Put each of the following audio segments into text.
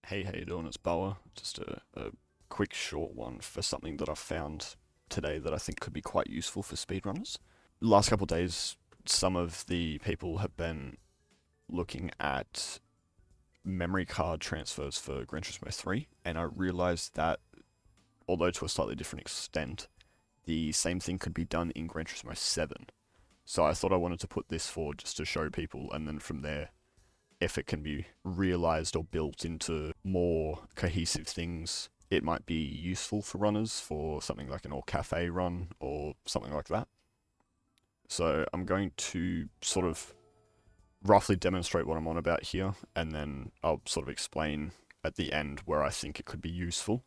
Hey, how you doing? It's Boa. Just a quick short one for something that I found today that I think could be quite useful for speedrunners. Last couple of days, some of the people have been looking at memory card transfers for Gran Turismo 3, and I realized that, although to a slightly different extent, the same thing could be done in Gran Turismo 7. So I thought I wanted to put this forward just to show people, and then from there, if it can be realized or built into more cohesive things, it might be useful for runners for something like an all cafe run or something like that. So I'm going to sort of roughly demonstrate what I'm on about here, and then I'll sort of explain at the end where I think it could be useful.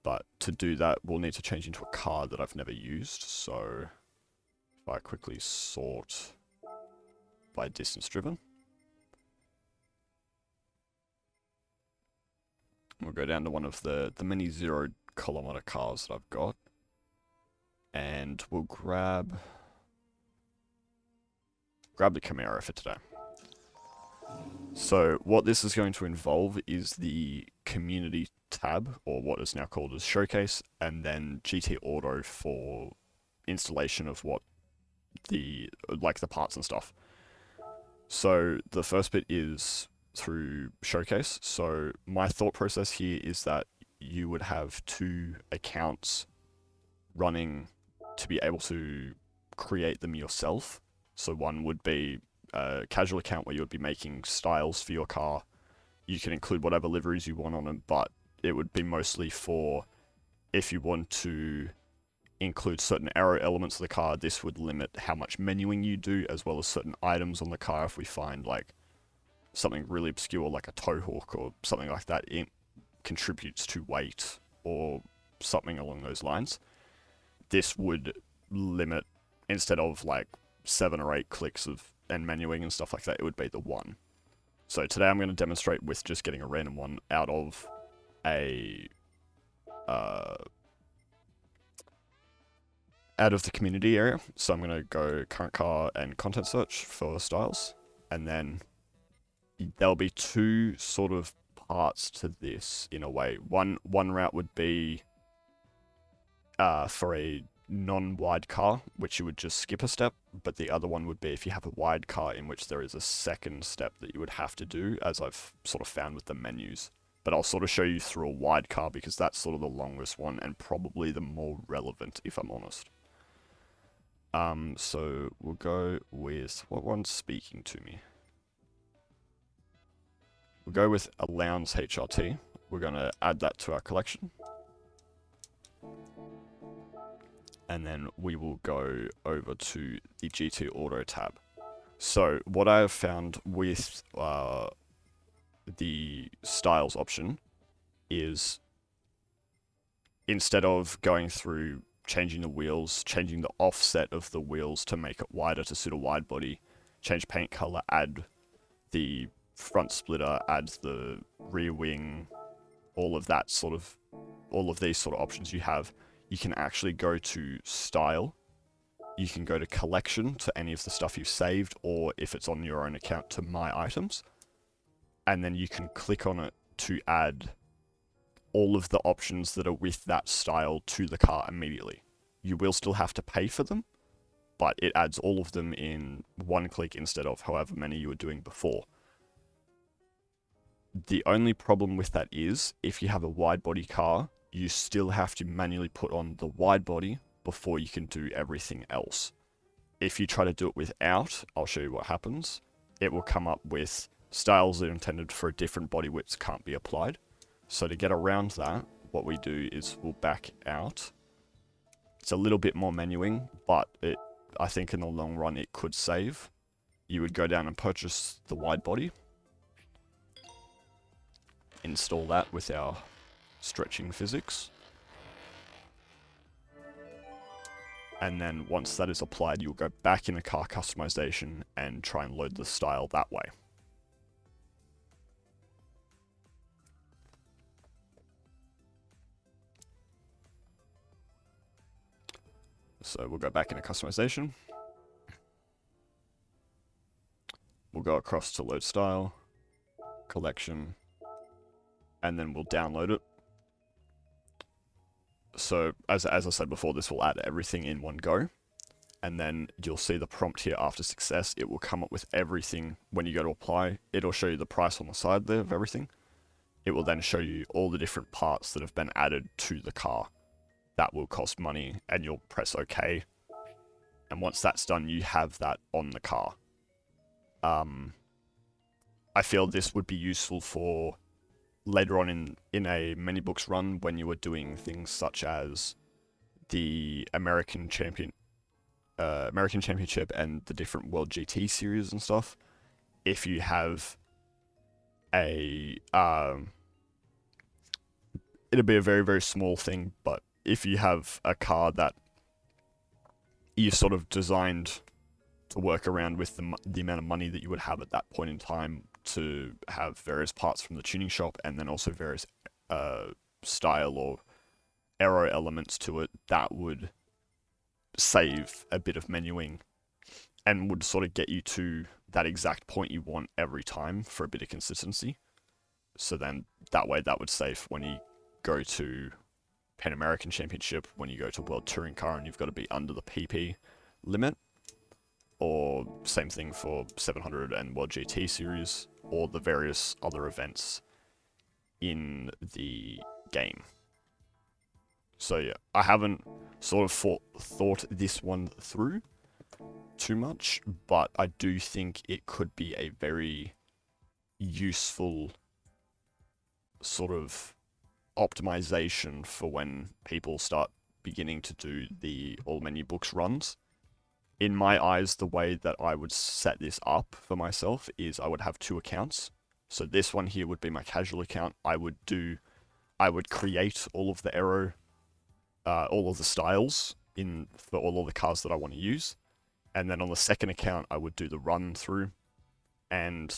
But to do that, we'll need to change into a card that I've never used. So if I quickly sort by distance driven, we'll go down to one of the many 0 kilometer cars that I've got, and we'll grab the Camaro for today. So what this is going to involve is the community tab, or what is now called as showcase, and then GT Auto for installation of what the parts and stuff. So the first bit is through showcase. So my thought process here is that you would have 2 accounts running to be able to create them yourself. So one would be a casual account where you would be making styles for your car. You can include whatever liveries you want on them, but it would be mostly for if you want to include certain aero elements of the car. This would limit how much menuing you do, as well as certain items on the car. If we find like something really obscure like a tow hook or something like that, it contributes to weight or something along those lines. This would limit, instead of like 7 or 8 clicks of and menuing and stuff like that, it would be the 1. So today I'm going to demonstrate with just getting a random one out of a out of the community area. So I'm going to go current car and content search for styles, and then there'll be 2 sort of parts to this in a way. One route would be for a non-wide car, which you would just skip a step, but the other one would be if you have a wide car, in which there is a second step that you would have to do, as I've sort of found with the menus. But I'll sort of show you through a wide car because that's sort of the longest one and probably the more relevant, if I'm honest. So we'll go with, what one's speaking to me? We'll go with a Lowndes HRT. We're going to add that to our collection. And then we will go over to the GT Auto tab. So what I have found with the styles option is, instead of going through changing the wheels, changing the offset of the wheels to make it wider to suit a wide body, change paint color, add the front splitter, add the rear wing, all of these sort of options you have, you can actually go to style, you can go to collection to any of the stuff you've saved, or if it's on your own account, to my items, and then you can click on it to add all of the options that are with that style to the car immediately. You will still have to pay for them, but it adds all of them in one click instead of however many you were doing before. The only problem with that is, if you have a wide body car, you still have to manually put on the wide body before you can do everything else. If you try to do it without, I'll show you what happens. It will come up with styles that are intended for a different body width can't be applied. So to get around that, what we do is we'll back out. It's a little bit more menuing, but I think in the long run it could save. You would go down and purchase the wide body, install that with our stretching physics, and then once that is applied, you'll go back into car customization and try and load the style that way. So we'll go back into customization, we'll go across to load style, collection, and then we'll download it. So as I said before, this will add everything in one go. And then you'll see the prompt here after success. It will come up with everything. When you go to apply, it'll show you the price on the side there of everything. It will then show you all the different parts that have been added to the car. That will cost money, and you'll press OK. And once that's done, you have that on the car. I feel this would be useful for later on in a mini books run when you were doing things such as the American Championship and the different World GT series and stuff. If you have a it'll be a very, very small thing, but if you have a car that you sort of designed to work around with the amount of money that you would have at that point in time to have various parts from the tuning shop, and then also various style or aero elements to it, that would save a bit of menuing and would sort of get you to that exact point you want every time for a bit of consistency. So then that way that would save when you go to Pan American Championship, when you go to World Touring Car and you've got to be under the PP limit, or same thing for 700 and World GT series, or the various other events in the game. So yeah, I haven't sort of thought this one through too much, but I do think it could be a very useful sort of optimization for when people start beginning to do the all menu books runs. In my eyes, the way that I would set this up for myself is I would have two accounts. So this one here would be my casual account. I would create all of the aero, all of the styles for all of the cars that I want to use. And then on the second account, I would do the run through. And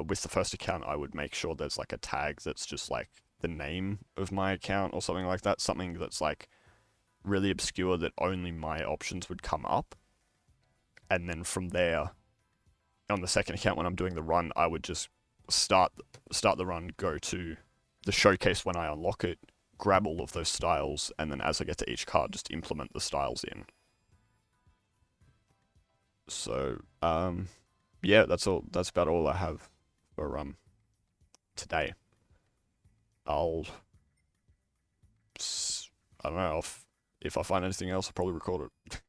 with the first account, I would make sure there's like a tag that's just like the name of my account or something like that. Something that's like really obscure that only my options would come up. And then from there, on the second account, when I'm doing the run, I would just start the run, go to the showcase when I unlock it, grab all of those styles, and then as I get to each car, just implement the styles in. So, yeah, that's all. That's about all I have for today. I don't know. If I find anything else, I'll probably record it.